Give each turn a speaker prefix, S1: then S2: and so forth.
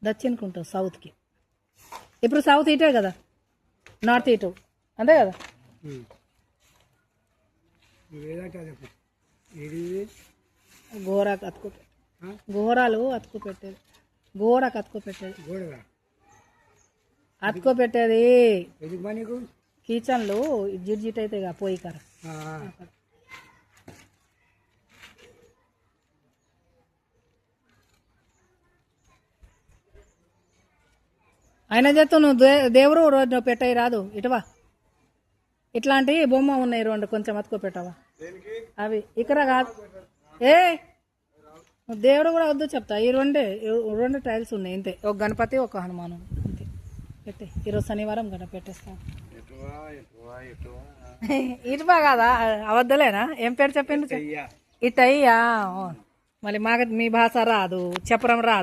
S1: దక్షిణకు ఉంటావు సౌత్కి. ఇప్పుడు సౌత్ ఇటే కదా, నార్త్ ఇటు అంతే కదా. గోరాకు అతుకు, గోరాలు అతుకు పెట్టేది, గోడకు అతుకు పెట్టేది, అతుకు పెట్టేది కిచెన్లు జిట్ అయితే పోయి కార. అయినా చేస్తావు నువ్వు దేవుడు రోజు పెట్టాయి రాదు. ఇటువా ఇట్లాంటి బొమ్మ ఉన్నాయి 2 కొంచెం అతుకో పెట్టవా. అవి ఇక్కడ కాదు. నువ్వు దేవుడు కూడా వద్దు చెప్తా. ఈ 2 టైల్స్ ఉన్నాయి ఇంతే. ఒక గణపతి ఒక హనుమాను అంతే. పెట్టే ఈరోజు శనివారం కదా పెట్టేస్తాను. ఇటువా కాదా అవద్దలేనా? ఏం పేరు చెప్పిండు? ఇటయ్యా. మళ్ళీ మాకు మీ భాష రాదు, చెప్పడం రాదు.